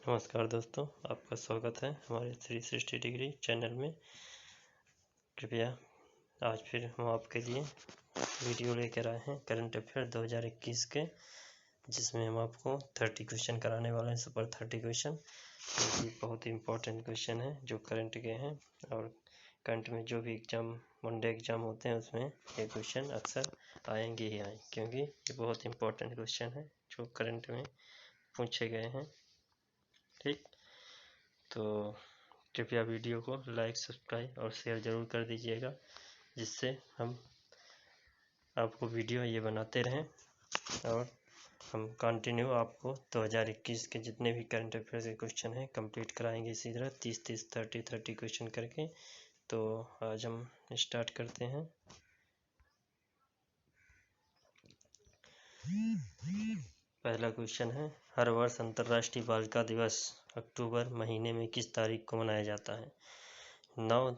नमस्कार दोस्तों, आपका स्वागत है हमारे 360 डिग्री चैनल में। कृपया आज फिर हम आपके लिए वीडियो लेकर आए हैं करंट अफेयर 2021 के, जिसमें हम आपको 30 क्वेश्चन कराने वाले हैं। सुपर 30 क्वेश्चन, जो कि बहुत ही इम्पोर्टेंट क्वेश्चन है जो करंट के हैं। और करंट में जो भी एग्ज़ाम, वनडे एग्ज़ाम होते हैं, उसमें ये क्वेश्चन अक्सर आएंगे ही आए, क्योंकि ये बहुत इम्पोर्टेंट क्वेश्चन है जो करंट में पूछे गए हैं। ठीक, तो कृपया वीडियो को लाइक, सब्सक्राइब और शेयर ज़रूर कर दीजिएगा, जिससे हम आपको वीडियो ये बनाते रहें और हम कंटिन्यू आपको 2021 के जितने भी करंट अफेयर्स के क्वेश्चन हैं कंप्लीट कराएंगे इसी तरह 30-30, 30-30 क्वेश्चन करके। तो आज हम स्टार्ट करते हैं। पहला क्वेश्चन है, हर वर्ष अंतर्राष्ट्रीय बालिका दिवस अक्टूबर महीने में किस तारीख को मनाया जाता है? 9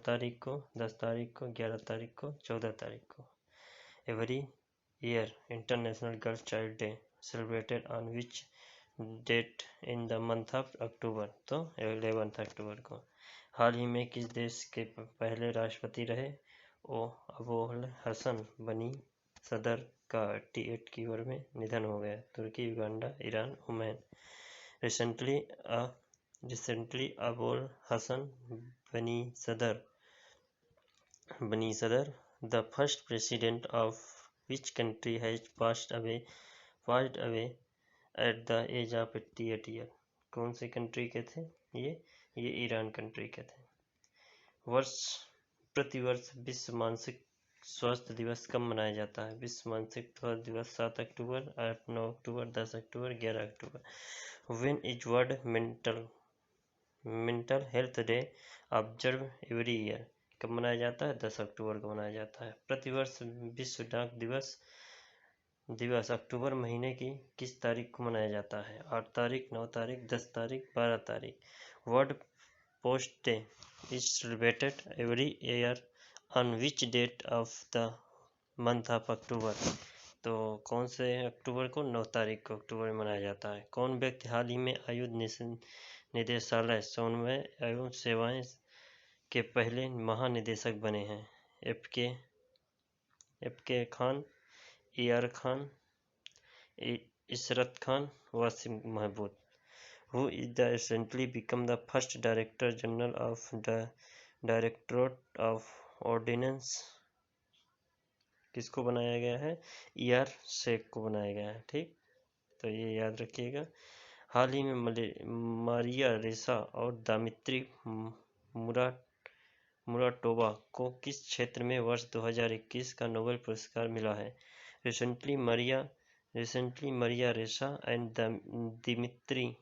तारीख को, 10 तारीख को, 11 तारीख को, 14 तारीख को। Every year international girls child day celebrated on which date in the month of October? तो 11 अक्टूबर को। हाल ही में किस देश के पहले राष्ट्रपति रहे? अबोल हसन बनी सदर का 88 की उम्र में निधन हो गया। तुर्की, युगांडा, ईरान, ओमान। रिसेंटली अबोल हसन बनी सदर, the first president of which country has passed away at the age of 88 years? कौन से कंट्री के थे ये ईरान कंट्री के थे। प्रतिवर्ष विश्व मानसिक स्वास्थ्य दिवस कब मनाया जाता है? विश्व मानसिक स्वास्थ्य दिवस 7 अक्टूबर, 8, 9 अक्टूबर, 10 अक्टूबर, 11 अक्टूबर। When is world mental health day observe every year? कब मनाया जाता है? 10 अक्टूबर को मनाया जाता है। प्रतिवर्ष विश्व डाक दिवस अक्टूबर महीने की किस तारीख को मनाया जाता है? 8 तारीख, 9 तारीख, 10 तारीख, 12 तारीख। World post day is celebrated every year on which date of the month of October? तो कौन से अक्टूबर को? 9 तारीख को अक्टूबर में मनाया जाता है। कौन व्यक्ति हाल ही में आयुध निदेशालय समन्वय एवं सेवाएं के पहले महानिदेशक बने हैं? F K. Khan, A R. Khan, Ishrat Khan, Wasim Mahmood. Who is the recently become the first Director General of the Directorate of Ordnance? किसको बनाया गया है? E.R. शेख को बनाया गया है। ठीक, तो ये याद रखिएगा। हाल ही में मारिया रेसा और दामित्री मुराटोवा को किस क्षेत्र में वर्ष 2021 का नोबेल पुरस्कार मिला है? Recently Maria Ressa and Dmitry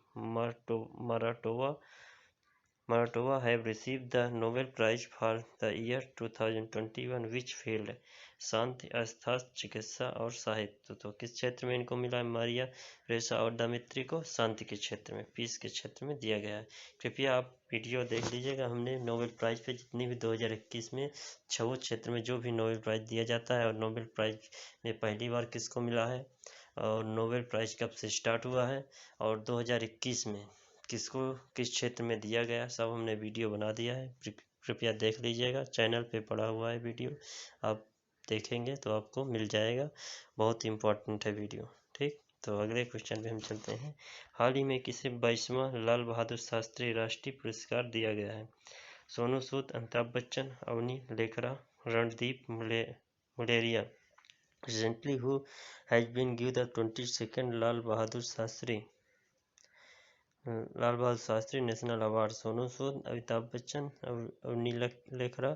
Maratova have received the Nobel Prize for the year 2021 which field? शांति, अर्थशास्त्र, चिकित्सा और साहित्य। तो किस क्षेत्र में इनको मिला है? मारिया रेसा और दामित्री को शांति के क्षेत्र में, पीस के क्षेत्र में दिया गया है। कृपया आप वीडियो देख लीजिएगा। हमने नोबेल प्राइज पे जितनी भी 2021 में 6 क्षेत्र में जो भी नोबेल प्राइज दिया जाता है, और नोबेल प्राइज में पहली बार किसको मिला है, और नोबेल प्राइज कब से स्टार्ट हुआ है, और 2021 में किसको किस क्षेत्र में दिया गया, सब हमने वीडियो बना दिया है। कृपया देख लीजिएगा, चैनल पे पड़ा हुआ है वीडियो, आप देखेंगे तो आपको मिल जाएगा। बहुत इम्पोर्टेंट है वीडियो। ठीक, तो अगले क्वेश्चन पे हम चलते हैं। हाल ही में किसे 22वां लाल बहादुर शास्त्री राष्ट्रीय पुरस्कार दिया गया है? Sonu Sood, Amitabh Bachchan, Avani Lekhara, Randeep Muleria. Recently, who has been given the 22nd Lal Bahadur Shastri national award? Sonu Sood, Amitabh Bachchan, Avani Lekhara,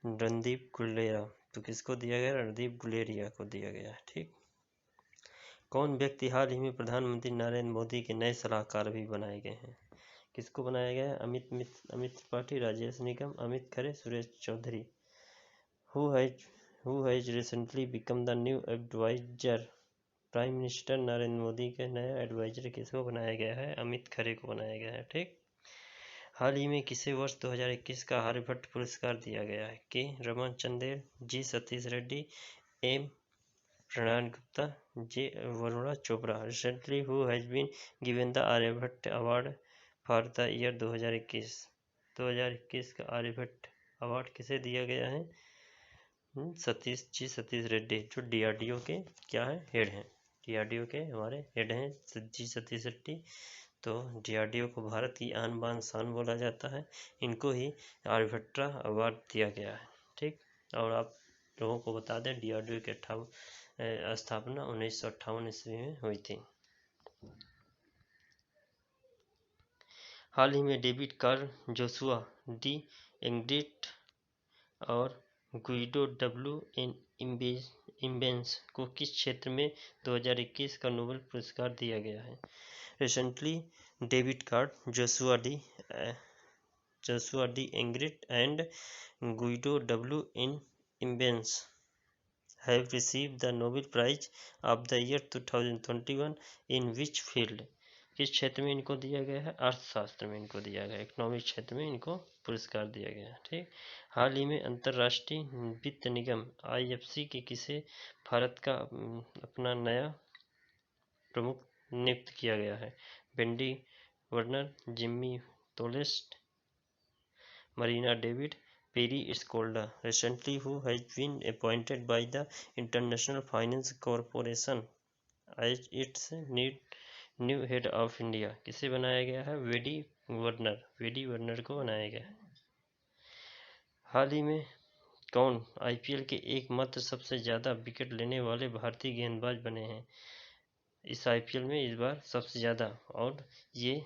Randeep Guleria. तो किसको दिया गया? रणदीप गुलेरिया को दिया गया है। ठीक, कौन व्यक्ति हाल ही में प्रधानमंत्री नरेंद्र मोदी के नए सलाहकार भी बनाए गए हैं? किसको बनाया गया है? Amit Tripathi, Rajesh Nigam, Amit Khare, Suresh Chaudhary. Who has recently become the new advisor? Prime minister Narendra Modi के नया एडवाइजर किसको बनाया गया है? अमित खरे को बनाया गया है। ठीक, हाल ही में किसे वर्ष 2021 का आर्यभट्ट पुरस्कार दिया गया है? K. Raman Chandel, G. Satish Reddy, M. Pranan Gupta, J Varuna Chopra. Recently who has been given the Aryabhatta award for the year 2021। 2021 का आर्यभट्ट अवार्ड किसे दिया गया है? सतीश रेड्डी, जो DRDO के क्या है, हेड हैं। DRDO के हमारे हेड हैं सतीश रेड्डी। तो DRDO को भारत की आन बान शान बोला जाता है। इनको ही आर्यभट्ट अवार्ड दिया गया है। ठीक, और आप लोगों को बता दें DRDO की स्थापना 1958 ईस्वी में हुई थी। हाल ही में डेविड कार्ल, जोशुआ डी एंग्रिट और गुइडो डब्ल्यू इम्बेंस को किस क्षेत्र में 2021 का नोबेल पुरस्कार दिया गया है? Recently David Carl, Joshua D Angrist and Guido W Imbens have received the Nobel Prize of the year 2021 in which field? किस क्षेत्र में इनको दिया गया है? अर्थशास्त्र में इनको दिया गया है। इकोनॉमिक क्षेत्र में इनको पुरस्कार दिया गया है। ठीक, हाल ही में अंतर्राष्ट्रीय वित्त निगम IFC के किसे भारत का अपना नया प्रमुख नियुक्त किया गया है? Wendy Werner, Jimmy Tolest, Marina David, Perry Scolda. Recently, who has been appointed by the International Finance Corporation as its new head of India? किसे बनाया गया है? वेडी वर्नर को बनाया गया है। हाल ही में कौन IPL के एकमात्र सबसे ज़्यादा विकेट लेने वाले भारतीय गेंदबाज बने हैं? इस IPL में इस बार सबसे ज़्यादा, और ये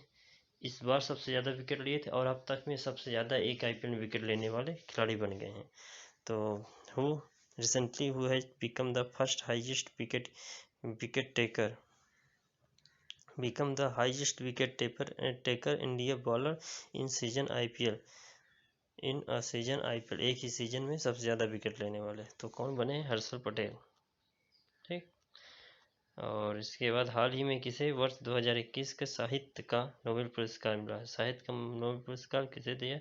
इस बार सबसे ज़्यादा विकेट लिए थे और अब तक में सबसे ज़्यादा एक IPL में विकेट लेने वाले खिलाड़ी बन गए हैं। तो who recently who has become the first highest wicket taker India bowler in season IPL। एक ही सीजन में सबसे ज़्यादा विकेट लेने वाले तो कौन बने? हर्षल पटेल। ठीक, और इसके बाद हाल ही में किसे वर्ष 2021 के साहित्य का नोबेल पुरस्कार मिला है? साहित्य का नोबेल पुरस्कार किसे दिया?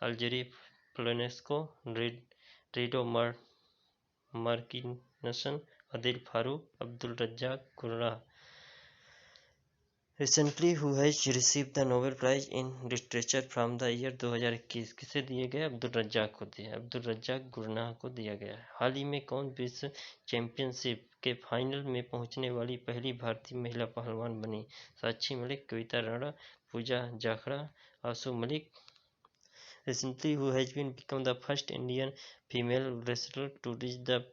अल्जेरी फ्लोरेंस्को, रीडो मार्किनसन, Adil Farooq, Abdul Razak Gurnah. Recently who has receive the Nobel prize in literature from the year 2021? किसे दिए गए? अब्दुल रज्जाक को दिया, अब्दुल रज्जाक गुर्राह को दिया गया है। हाल ही में कौन विश्व चैंपियनशिप के फाइनल में पहुंचने वाली पहली भारतीय महिला पहलवान बनी? Sakshi Malik, Kavita Rana, Pooja Jakhara, Ashu Malik. Recently who has been become the first Indian female wrestler to reach the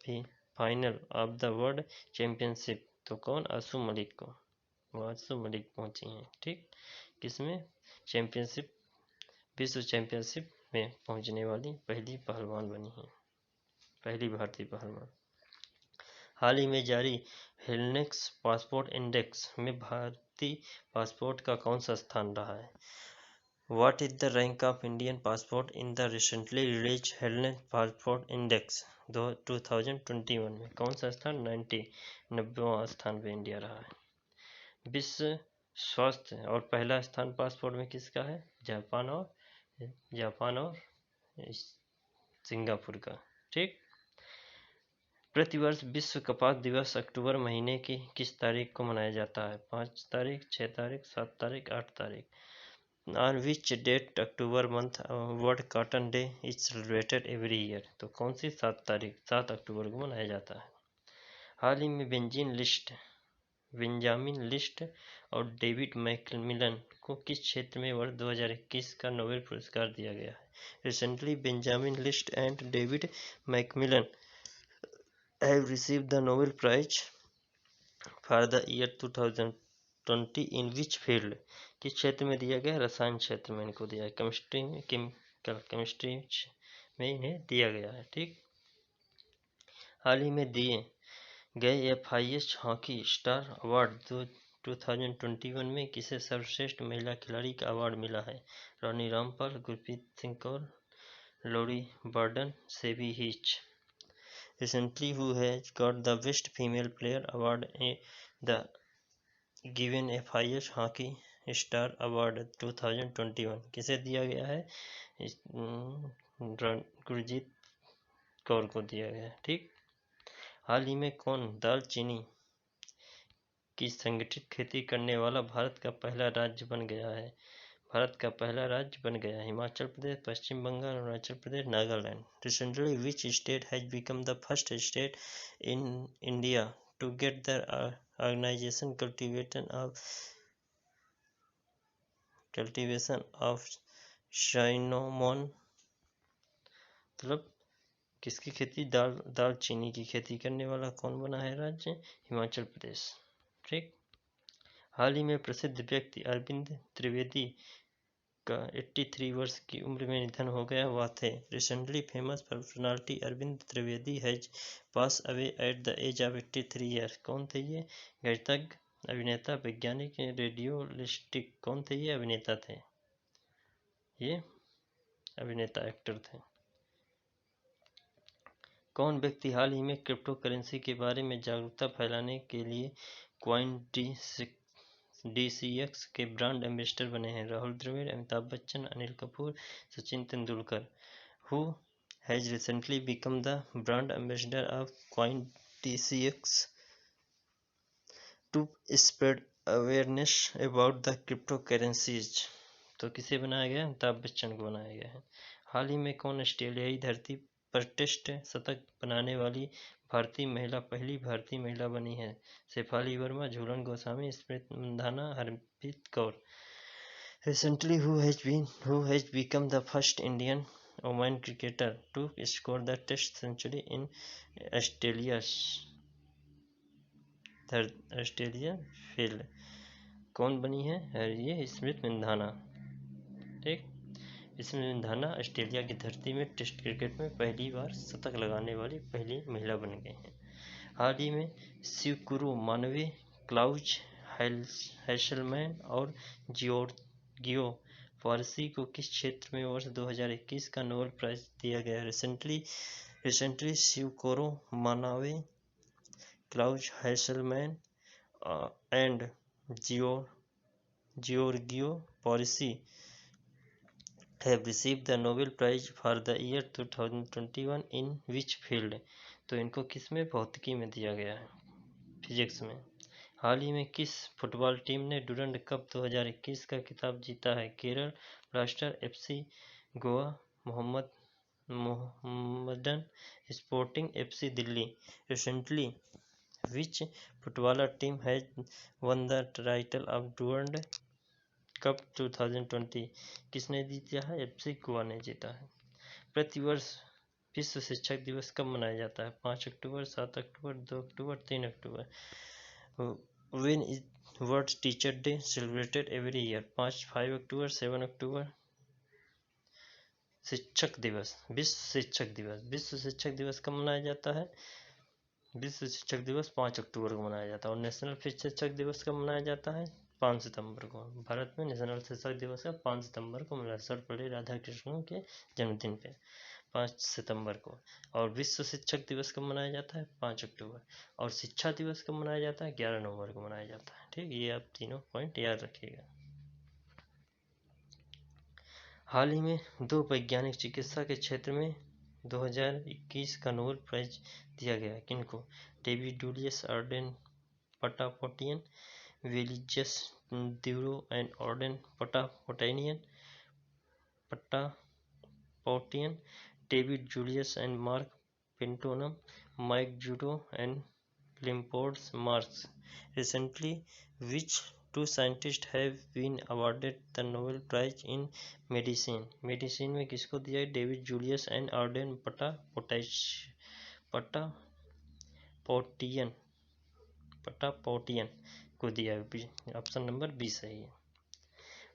final of the world championship? तो कौन? आशु मलिक पहुंची हैं। ठीक, किसमें? चैंपियनशिप, विश्व चैंपियनशिप में पहुंचने वाली पहली पहलवान बनी है, पहली भारतीय पहलवान। हाल ही में जारी हेलनेक्स पासपोर्ट इंडेक्स में भारतीय पासपोर्ट का कौन सा स्थान रहा है? What is the rank of Indian passport in the recently released Helnet Passport Index 2021 में? कौन सा स्थान? 90वां स्थान पे इंडिया रहा है। विश्व स्वास्थ्य और पहला स्थान पासपोर्ट में किसका है? जापान और सिंगापुर का। ठीक, प्रतिवर्ष विश्व कपास दिवस अक्टूबर महीने की किस तारीख को मनाया जाता है? 5 तारीख, 6 तारीख, 7 तारीख, 8 तारीख। On which date October month World Cotton Day is celebrated every year? तो कौन सी 7 अक्टूबर को मनाया जाता है। हाल ही में बेंजामिन लिस्ट और डेविड मैकमिलन को किस क्षेत्र में वर्ष 2021 का नोबेल पुरस्कार दिया गया है? Recently Benjamin List and David MacMillan have received the Nobel prize for the year 2020 in which field? किस क्षेत्र में दिया गया? रसायन क्षेत्र में इनको दिया है, केमिस्ट्री में इन्हें दिया गया है। ठीक, हाल ही में दिए गए FIH हॉकी स्टार अवार्ड 2021 में किसे सर्वश्रेष्ठ महिला खिलाड़ी का अवार्ड मिला है? रानी रामपाल, गुरप्रीत सिंह कौर, लॉरी बर्डन, सेबी हिच। Recently who has got the best female player award the given FIH hockey star award 2021 किसे दिया गया है? गुरजीत कौर को दिया गया है। ठीक, हाल ही में कौन दालचीनी की संगठित खेती करने वाला भारत का पहला राज्य बन गया है? भारत का पहला राज्य बन गया हिमाचल प्रदेश, पश्चिम Bengal, Arunachal Pradesh, Nagaland. Recently, which state has become the first state in India to get the organization cultivation of cinnamon? मतलब किसकी खेती? दालचीनी की खेती करने वाला कौन बना है राज्य? हिमाचल प्रदेश। ठीक। हाल ही में प्रसिद्ध व्यक्ति अरविंद त्रिवेदी का 83 वर्ष की उम्र में निधन हो गया। वह थे। Recently famous personality Arvind Trivedi has pass away at the age of 83 year. कौन थे ये? गणितज्ञ, अभिनेता, वैज्ञानिक, रेडियोलिस्टिक। कौन थे ये? अभिनेता थे। ये अभिनेता, एक्टर थे। कौन व्यक्ति हाल ही में क्रिप्टो करेंसी के बारे में जागरूकता फैलाने के लिए DCX के ब्रांड एम्बेसडर बने हैं? Rahul Dravid, Amitabh Bachchan, Anil Kapoor, Sachin Tendulkar. Who has recently become the brand ambassador of CoinDCX to spread awareness about the cryptocurrencies? तो किसे बनाया गया? अमिताभ बच्चन को बनाया गया है। हाल ही में कौन ऑस्ट्रेलियाई धरती पर टेस्ट शतक बनाने वाली पहली भारतीय महिला बनी है? Shefali Verma, Jhulan Goswami, Smriti Mandhana, Harpreet Kaur. Recently, who has become the first Indian women cricketer to score the Test century in Australia field? कौन बनी है? ये स्मृति मंधाना। ठीक। स्मृति मंधाना ऑस्ट्रेलिया की धरती में टेस्ट क्रिकेट में पहली बार शतक लगाने वाली पहली महिला बन गई हैं। हाल ही में स्यूकुरो मानवे, क्लाउज हैसलमैन और जियोर्गियो फारसी को किस क्षेत्र में वर्ष 2021 का नोबेल प्राइज दिया गया? Recently Syukuro Manabe, Klaus Hasselmann and Giorgio Parisi have received the Nobel Prize for the year 2021 in which field? तो इनको किस में? भौतिकी में दिया गया है, फिजिक्स में। हाल ही में किस फुटबॉल टीम ने डुरंड कप 2021 का खिताब जीता है? Kerala blaster, FC Goa, Mohammedan sporting, FC Delhi. Recently, which footballer team has won the title of Durand cup 2020? किसने जीता है? FC गोवा ने जीता है। प्रतिवर्ष विश्व शिक्षक दिवस कब मनाया जाता है? 5 अक्टूबर, 7 अक्टूबर, 2 अक्टूबर, 3 अक्टूबर। When is World Teacher Day celebrated every year? 5 अक्टूबर, 7 अक्टूबर। शिक्षक दिवस, विश्व शिक्षक दिवस। विश्व शिक्षक दिवस कब मनाया जाता है? विश्व शिक्षक दिवस 5 अक्टूबर को मनाया जाता है। और नेशनल शिक्षक दिवस कब मनाया जाता है? 5 सितंबर को। भारत में नेशनल शिक्षक दिवस है 5 सितंबर को मनाया, सर्वपल्ली राधाकृष्णन के जन्मदिन पे 5 सितंबर को। और विश्व शिक्षक दिवस कब मनाया जाता है? 5 अक्टूबर। और शिक्षा दिवस कब मनाया जाता है? 11 नवंबर को मनाया जाता है। ठीक, ये आप तीनों पॉइंट याद रखिएगा। हाल ही में 2 वैज्ञानिक चिकित्सा के क्षेत्र में 2021 का नोबेल प्राइज दिया गया। किनको? डेविड जूलियस आर्डेन पटापोटियन, विलियस ड्यूरो and Ardem Patapoutian, David Julius and Mark पिंटोनम, माइक जूडो एंड लिम्पोर्ड्स Marks. Recently, which 2 scientists have been awarded the Nobel Prize in Medicine? Medicine में किसको दिया है? डेविड जूलियस एंड आर्डेन पटापोटियन को दिया है। ऑप्शन नंबर 20 सही है।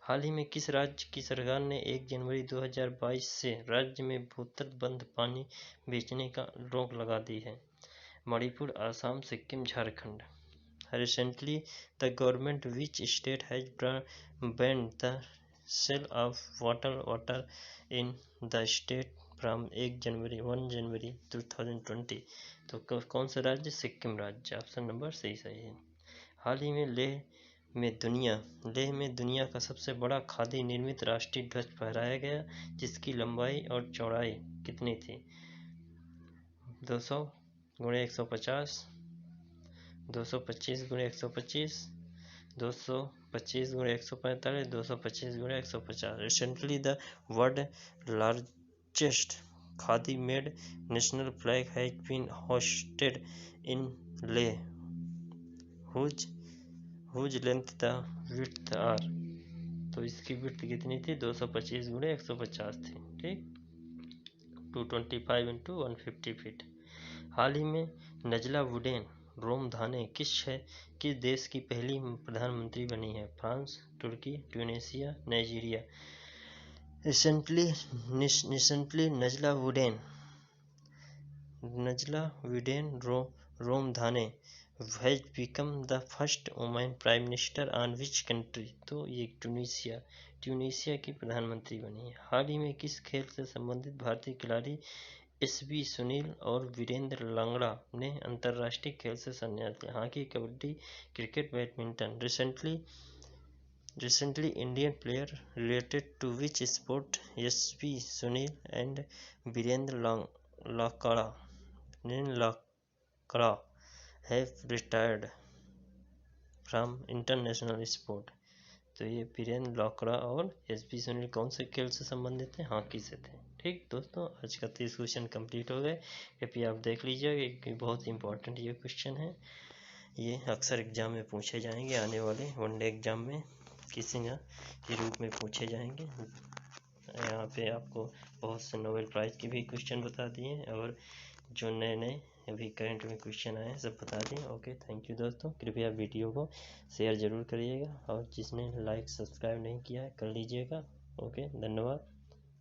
हाल ही में किस राज्य की सरकार ने 1 जनवरी 2022 से राज्य में भूतल बंद पानी बेचने का रोक लगा दी है? Manipur, Assam, Sikkim, Jharkhand. Recently, the government which state has banned the sale of water in the state from 1 जनवरी 2020। तो कौन सा राज्य? सिक्किम राज्य। ऑप्शन नंबर सही है। हाल ही में लेह में दुनिया का सबसे बड़ा खादी निर्मित राष्ट्रीय ध्वज फहराया गया, जिसकी लंबाई और चौड़ाई कितनी थी? 200 गुणे 150, 225 गुणे 125, 225 गुणे 145, 225 गुणे 150. Recently, the world's largest Khadi-made national flag has been hoisted in Leh, whose length the width are. तो इसकी विड्थ कितनी थी? 225 गुणे 150 थी, ठीक, 225 × 150 फीट। हाल ही में नजला वुडेन रोमधाने किस देश की पहली प्रधानमंत्री बनी है? फ्रांस, तुर्की, Tunisia, Nigeria. Recently Najla Bouden Romdhane has become the first woman prime minister on which country? तो ये ट्यूनीशिया की प्रधानमंत्री बनी है। हाल ही में किस खेल से संबंधित भारतीय खिलाड़ी एसबी सुनील और वीरेंद्र लांगड़ा ने अंतर्राष्ट्रीय खेल से संन्यास लिया? Hockey, kabaddi, cricket, badminton. Recently, Indian player related to which sport S B Sunil and Virender Langda have retired from international sport? तो ये वीरेंद्र लांगड़ा और एसबी सुनील कौन से खेल से संबंधित थे? हॉकी से थे। ठीक दोस्तों, आज का 30 क्वेश्चन कंप्लीट हो गए। कृपया आप देख लीजिएगा कि बहुत इंपॉर्टेंट ये क्वेश्चन है। ये अक्सर एग्जाम में पूछे जाएंगे, आने वाले वनडे एग्जाम में किसी न के रूप में पूछे जाएंगे। यहाँ पे आपको बहुत से नोबेल प्राइज़ के भी क्वेश्चन बता दिए और जो नए अभी करंट में क्वेश्चन आए हैं सब बता दिए। ओके, थैंक यू दोस्तों। कृपया वीडियो को शेयर ज़रूर करिएगा और जिसने लाइक सब्सक्राइब नहीं किया है कर लीजिएगा। ओके, धन्यवाद।